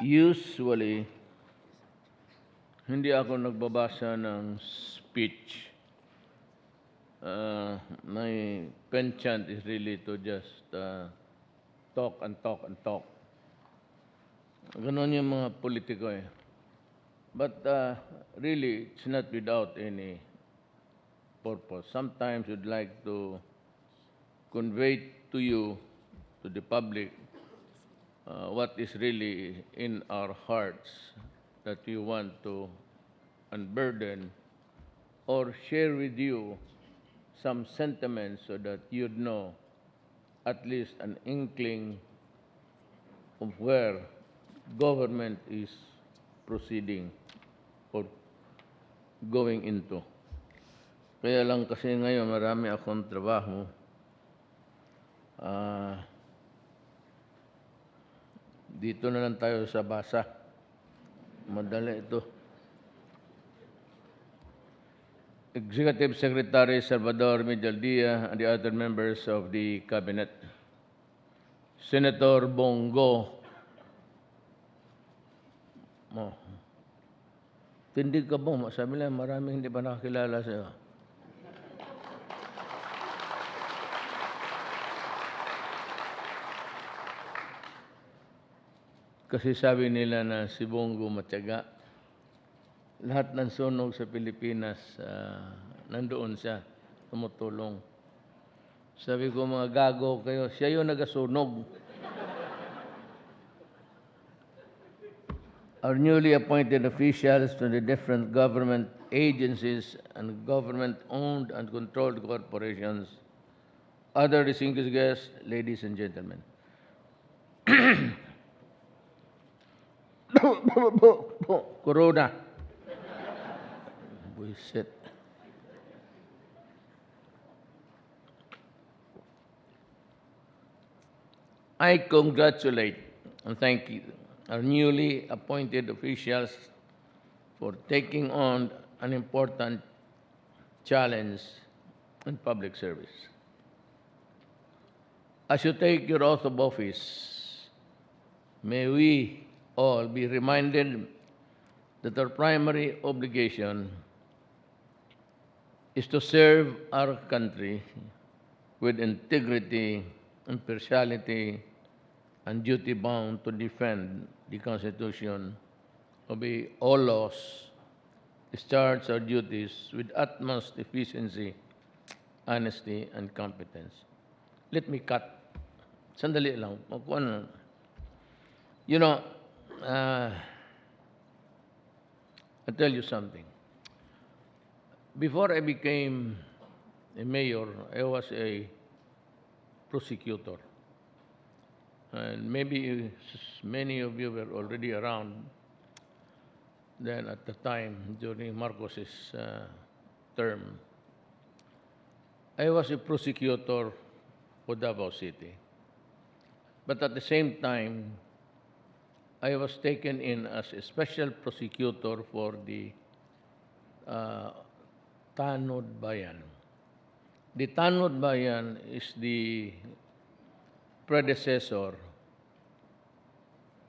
Usually, hindi ako nagbabasa ng speech. My penchant is really to just talk and talk and talk. Ganon yung mga politiko eh. But really, it's not without any purpose. Sometimes we'd like to convey to you, to the public, what is really in our hearts that we want to unburden or share with you some sentiments so that you'd know at least an inkling of where government is proceeding or going into. Kaya lang kasi ngayon marami akong trabaho. Dito na lang tayo sa basa. Madali ito. Executive Secretary Salvador Medialdia and the other members of the Cabinet. Senator Bongo. Oh. Tindig ka mo. Sabi lang, maraming hindi pa nakakilala sa'yo. Kasi sabi nila na si Bongo matyaga. Lahat ng sunog sa Pilipinas, nandoon siya, tumutulong. Sabi ko, mga gago kayo, siya yung nagasunog. Our newly appointed officials to the different government agencies and government-owned and controlled corporations, other distinguished guests, ladies and gentlemen. Corona. Buisit. I congratulate and thank you, our newly appointed officials for taking on an important challenge in public service. As you take your oath of office, may we all be reminded that our primary obligation is to serve our country with integrity, impartiality, and duty bound to defend the Constitution, obey all laws, discharge our duties with utmost efficiency, honesty, and competence. Let me cut. Sandali lang. You know, I'll tell you something. Before I became a mayor, I was a prosecutor. And maybe many of you were already around then at the time during Marcos's term. I was a prosecutor for Davao City. But at the same time, I was taken in as a special prosecutor for the Tanod Bayan. The Tanod Bayan is the predecessor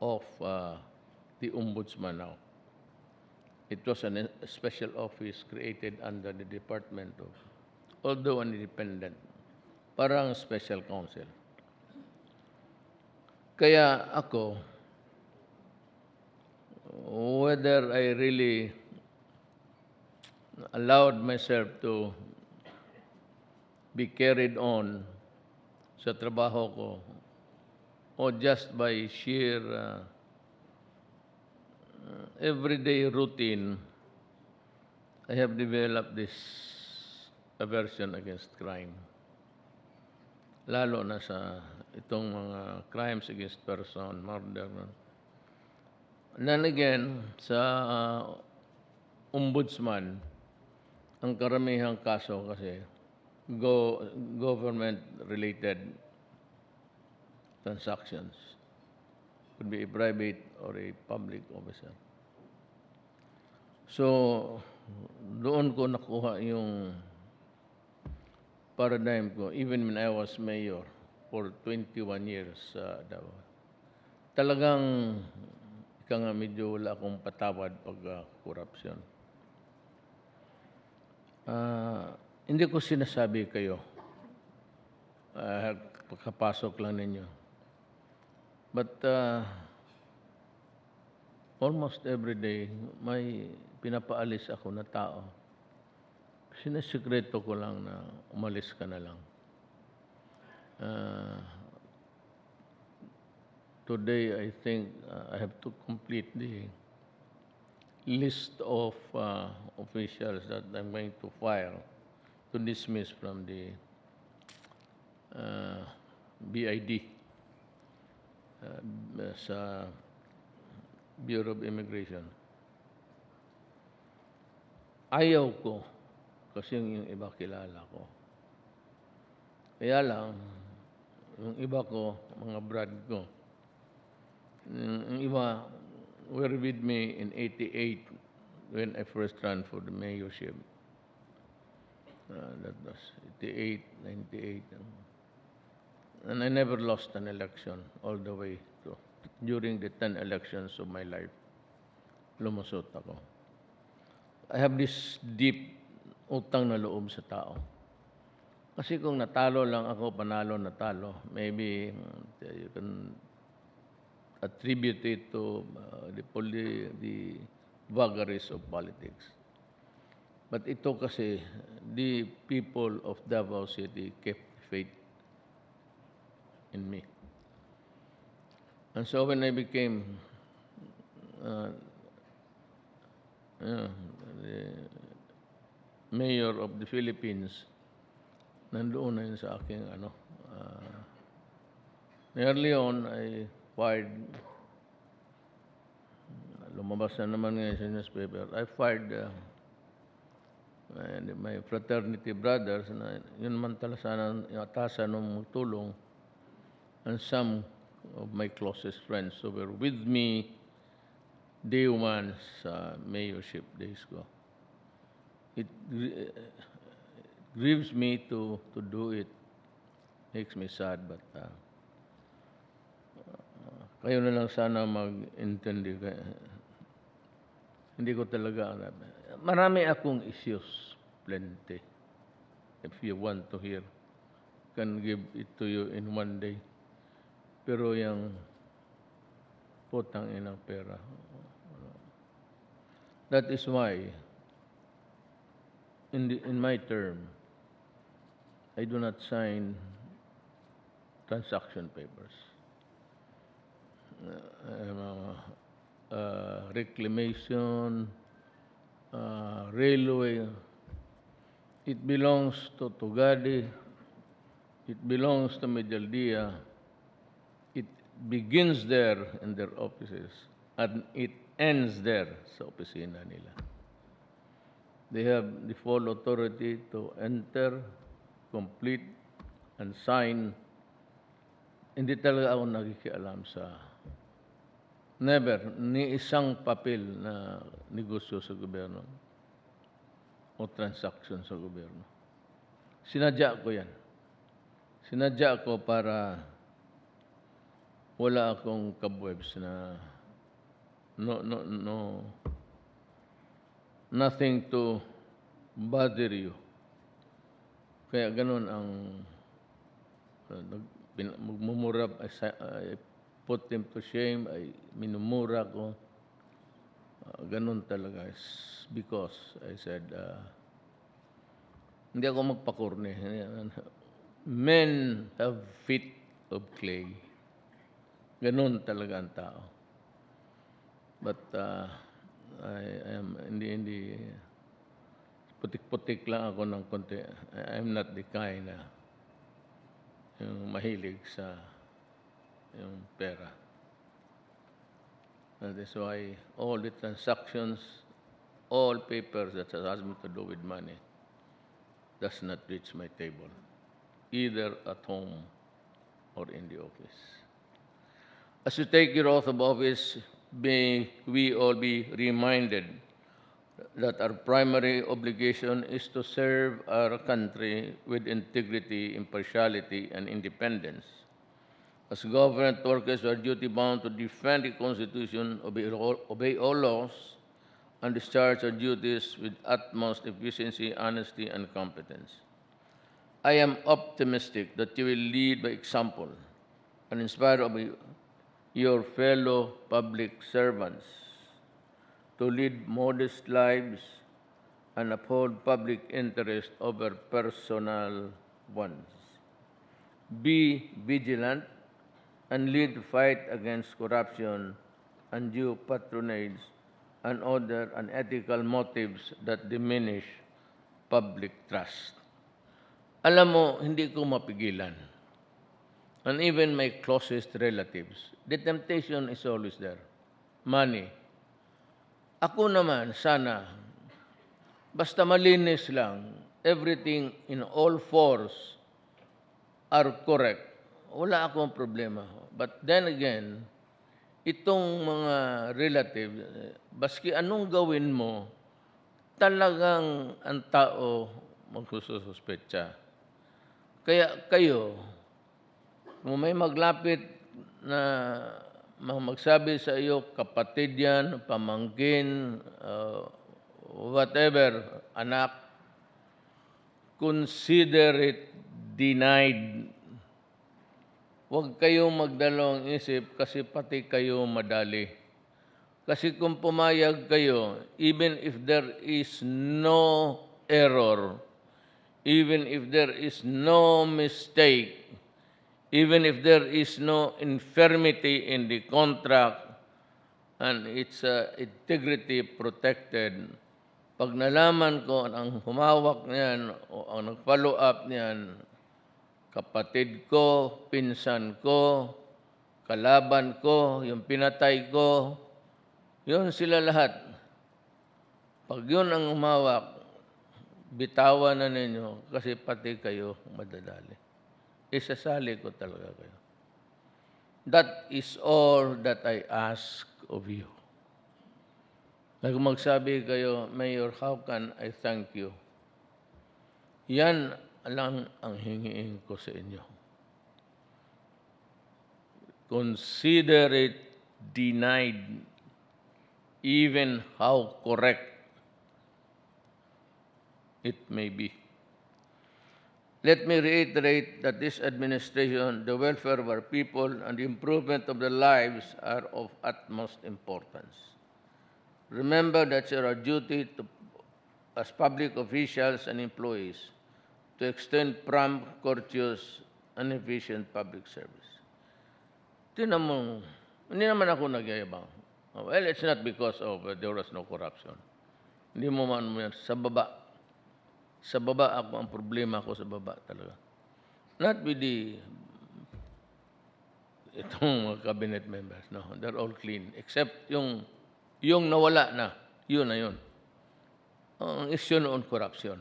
of the Ombudsman now. It was a special office created under the Department of, although an independent, parang special counsel. Kaya ako, whether I really allowed myself to be carried on sa trabaho ko o just by sheer everyday routine, I have developed this aversion against crime. Lalo na sa itong mga crimes against person, murder. And then again, sa ombudsman, ang karamihang kaso kasi government-related transactions. Could be a private or a public officer. So, doon ko nakuha yung paradigm ko, even when I was mayor for 21 years sa Davao. talagang ika nga medyo wala akong patawad pag korupsyon. Hindi ko sinasabi kayo, pagkapasok lang ninyo. But almost every day, may pinapaalis ako na tao. Sinasikreto ko lang na umalis ka na lang. Today, I think I have to complete the list of officials that I'm going to file to dismiss from the BID sa Bureau of Immigration. Ayaw ko kasi yung iba kilala ko. Kaya lang, yung iba ko, mga brad ko, yung iba were with me in 88 when I first ran for the mayorship. That was 88, 98. And I never lost an election all the way to during the 10 elections of my life. Lumusot ako. I have this deep utang na loob sa tao. Kasi kung natalo lang ako, panalo, natalo, maybe you can attribute it to the vagaries of politics. But ito kasi, the people of Davao City kept faith in me. And so when I became the mayor of the Philippines, nandoon na yun sa aking early on, I fired, lumabas na naman ngayon sa newspaper, I fired my fraternity brothers, na yun man talasan yung atasan ng tulong, and some of my closest friends who were with me day one sa mayorship days ko. It grieves me to do it. Makes me sad, but kayo na lang sana mag-intindi. Hindi ko talaga alam. Marami akong issues, plenty. If you want to hear, can give it to you in one day. Pero yung putang inang pera. That is why, in my term, I do not sign transaction papers. Reclamation, railway, it belongs to Tugadi, it belongs to Medialdia, it begins there in their offices, and it ends there sa opisina nila. They have the full authority to enter, complete, and sign. Hindi talaga ako nakikialam sa never, ni isang papel na negosyo sa gobyerno o transaction sa gobyerno. Sinadya ko yan. Sinadya ko para wala akong cobwebs na nothing to bother you. Kaya ganun ang magmumura, I put them to shame, ay minumura ko. Ganun talaga. Because I said, hindi ako magpakurne. Men have feet of clay. Ganun talaga ang tao. But I am hindi putik-putik lang ako ng konti. I'm not the kind na yung mahilig sa yung pera. That is why all the transactions, all papers that has to do with money does not reach my table, either at home or in the office. As you take your oath of office, may we all be reminded that our primary obligation is to serve our country with integrity, impartiality, and independence. As government workers, we are duty-bound to defend the Constitution, obey all laws, and discharge our duties with utmost efficiency, honesty, and competence. I am optimistic that you will lead by example and inspire your fellow public servants to lead modest lives and uphold public interest over personal ones. Be vigilant and lead the fight against corruption, undue patronage, and other unethical motives that diminish public trust. Alam mo, hindi ko mapigilan. And even my closest relatives, the temptation is always there. Money. Ako naman, sana, basta malinis lang, everything in all fours are correct. Wala akong problema. But then again, itong mga relatives, baski anong gawin mo, talagang ang tao magsususpetsa. Kaya kayo, kung may maglapit na magsabi sa iyo, kapatid yan, pamangkin, whatever, anak, consider it denied. Huwag kayong magdalawang isip kasi pati kayo madali. Kasi kung pumayag kayo, even if there is no error, even if there is no mistake, even if there is no infirmity in the contract and its integrity protected, pag nalaman ko ang humawak niyan o ang nag-follow up niyan, kapatid ko, pinsan ko, kalaban ko, yung pinatay ko, yun sila lahat. Pag yun ang humawak, bitawan na ninyo kasi pati kayo madadali. Isasali ko talaga kayo. That is all that I ask of you. Kung magsabi kayo, Mayor, how can I thank you? Yan lang ang hingiin ko sa inyo. Consider it denied, even how correct it may be. Let me reiterate that this administration, the welfare of our people, and the improvement of their lives are of utmost importance. Remember that it's our duty as public officials and employees to extend prompt, courteous, and efficient public service. Tinan mo, hindi naman ako nagyayabang. Well, it's not because of there was no corruption. Hindi mo man sa baba. Sa baba ako, ang problema ko sa baba talaga. Not with itong cabinet members. No, they're all clean. Except yung nawala na. Yun na yun. Ang issue noon, corruption.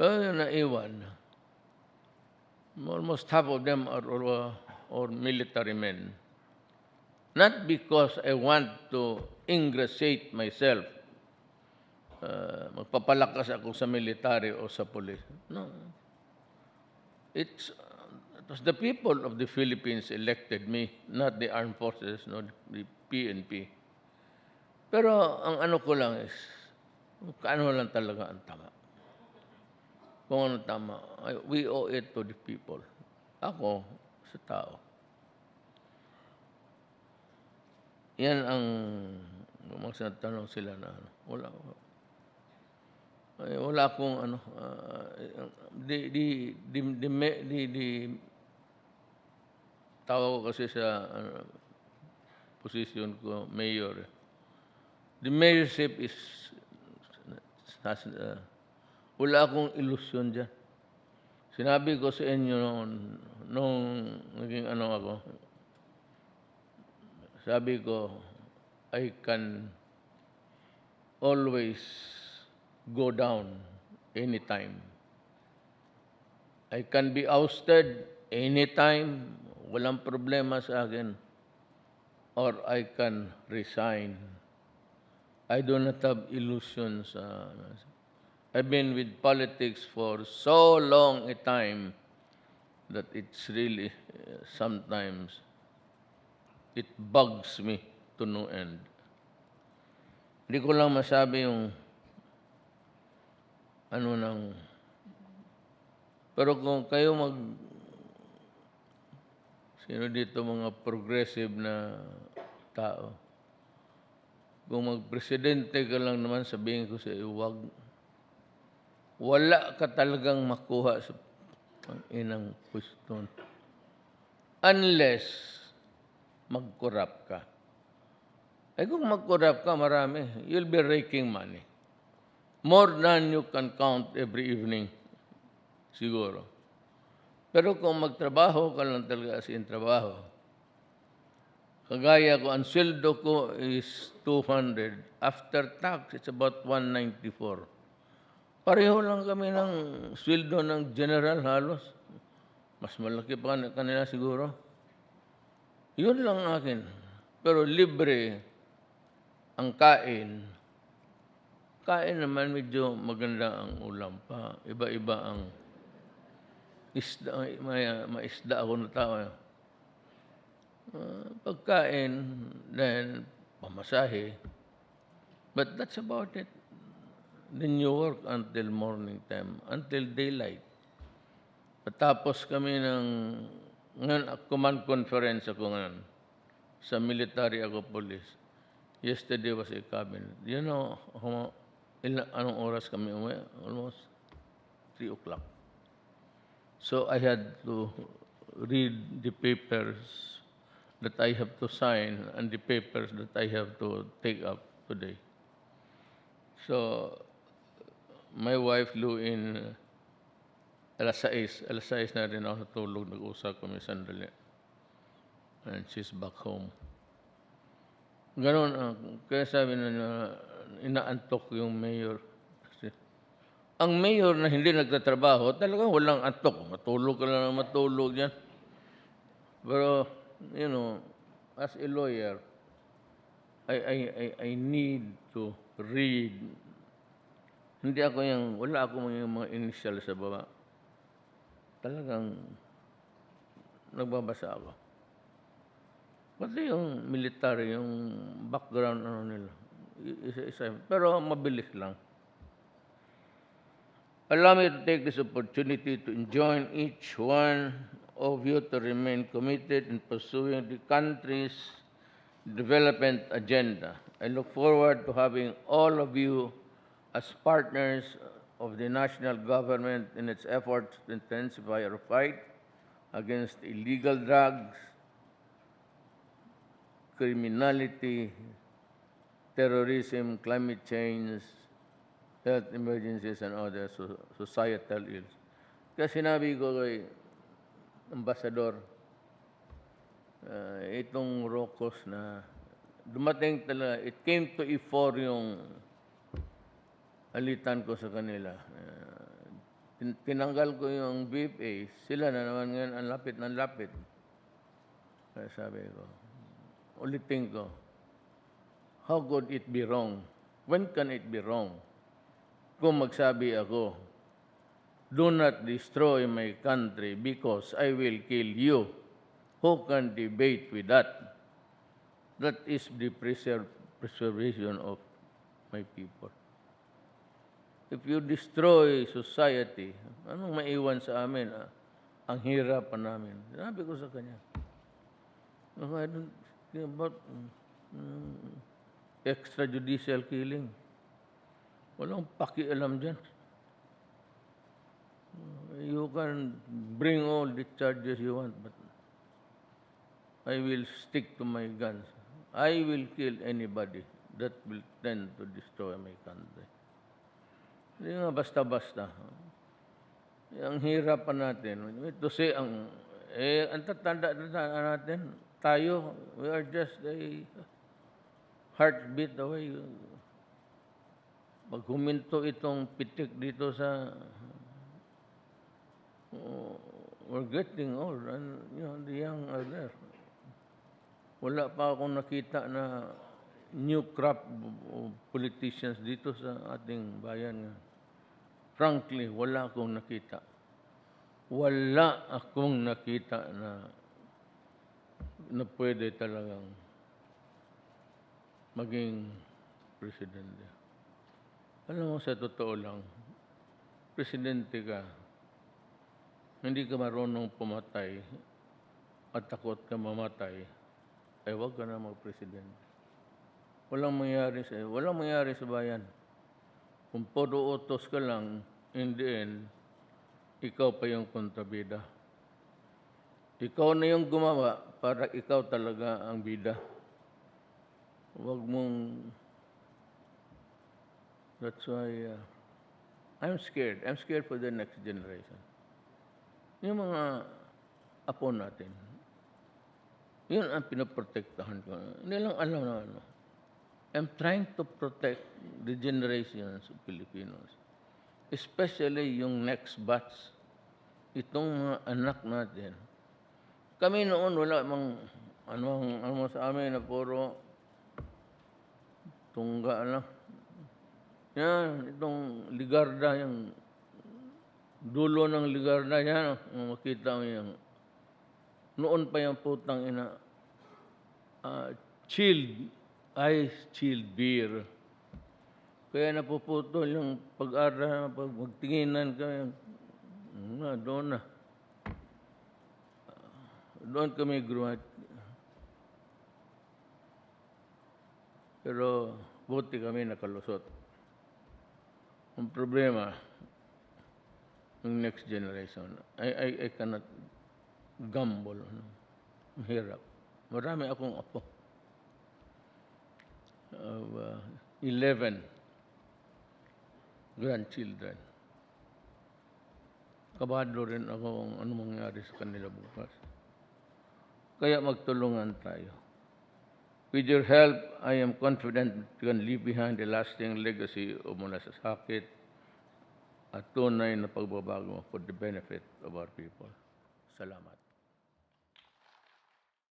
Pero yung naiwan, almost half of them are military men. Not because I want to ingratiate myself, magpapalakas ako sa military o sa police. No. It was the people of the Philippines elected me, not the armed forces, no, the PNP. Pero ang ano ko lang is, kaano lang talaga ang tama. Kung ano tama, we owe it to the people. Ako, sa tao. Yan ang magsatanong sila na wala akong ano tawag ko kasi sa position ko mayor. The mayorship is wala akong ilusyon diyan. Sinabi ko sa inyo nung naging ano ako. Sabi ko, I can always go down anytime. I can be ousted anytime. Walang problema sa akin. Or I can resign. I do not have illusions. I've been with politics for so long a time that it's really sometimes it bugs me to no end. Hindi ko lang masabi yung ano nang, pero kung kayo sino dito mga progressive na tao, kung magpresidente ka lang naman, sabihin ko sa iyo, wala ka talagang makuha sa inang pwesto. Unless mag-corrupt ka. Eh kung mag-corrupt ka, marami. You'll be raking money. More than you can count every evening. Siguro. Pero kung magtrabaho ka lang talaga as in trabaho, kagaya ko, ang sweldo ko is 200. After tax, it's about 194. Pareho lang kami ng sweldo ng general halos. Mas malaki pa kanila siguro. Yun lang akin. Pero libre ang kain. Kain naman medyo maganda ang ulam pa. Iba-iba ang isda. May isda ako na tao. Pagkain, then pamasahe. But that's about it. Then you work until morning time, until daylight. Patapos kami ng command conference ako ngayon. Sa military ako police. Yesterday was a cabinet. You know, anong oras kami umuwi? Almost 3 o'clock. So I had to read the papers that I have to sign and the papers that I have to take up today. So my wife flew in alas 6 na rin ako natulog, nag-usap kami sandali. And she's back home. Ganon, kaya sabi na inaantok yung mayor. Kasi, ang mayor na hindi nagtatrabaho, talagang walang antok. Matulog ka lang matulog yan. Pero, you know, as a lawyer, I need to read. Hindi ako wala ako mga initial sa baba. Talagang nagbabasa ako. Pati yung military, yung background nila, isa-isa. Pero mabilis lang. Allow me to take this opportunity to enjoin each one of you to remain committed in pursuing the country's development agenda. I look forward to having all of you as partners of the national government in its efforts to intensify our fight against illegal drugs, criminality, terrorism, climate change, health emergencies, and other societal ills. Kaya sinabi ko kay Ambassador, itong Rocos na dumating talaga, it came to E4 yung alitan ko sa kanila. Tinanggal ko yung BFA, sila na naman ngayon ang lapit ng lapit. Kaya sabi ko, ulitin ko, how could it be wrong? When can it be wrong? Kung magsabi ako, do not destroy my country because I will kill you. Who can debate with that? That is the preservation of my people. If you destroy society, anong maiwan sa amin? Ang hirap pa namin. Sabi ko sa kanya, I don't think about extrajudicial killing. Walang pakialam dyan. You can bring all the charges you want, but I will stick to my guns. I will kill anybody that will tend to destroy my country. Hindi nga basta-basta. Ang hirap pa natin. Ito si ang tatanda natin, tayo, we are just a heartbeat away. Pag huminto itong pitik dito sa we're getting old and you know, the young are there. Wala pa akong nakita na new crop of politicians dito sa ating bayan. Frankly, wala akong nakita. wala akong nakita na pwede talagang maging presidente. Alam mo, sa totoo lang, presidente ka, hindi ka marunong pumatay at takot ka mamatay, ay huwag ka na mag-presidente. Walang mangyari sa bayan. Kung puro utos ka lang, in the end, ikaw pa yung kontrabida. Ikaw na yung gumawa para ikaw talaga ang bida. Huwag mong... That's why I'm scared. I'm scared for the next generation. Yung mga apo natin, yun ang pinoprotektahan ko. Hindi lang alam na ano. I'm trying to protect the generations of Filipinos. Especially yung next batch. Itong mga anak natin. Kami noon, wala mang ano sa amin na puro tungga lang. Yan, itong Ligarda, yung dulo ng Ligarda, yan, makita mo yung noon pa yung putang ina, chilled beer. Kaya napuputol yung pag-ara, pag magtinginan ka, doon na. Doon kami grumat. Pero buti kami nakalusot. Ang problema, yung next generation, I cannot gamble. Mahirap. Marami akong apo. 11 grandchildren. Kabado rin ako kung ano mangyari sa kanila bukas. Kaya magtulungan tayo. With your help, I am confident we can leave behind a lasting legacy of malasakit at tunay na pagbabago for the benefit of our people. Salamat.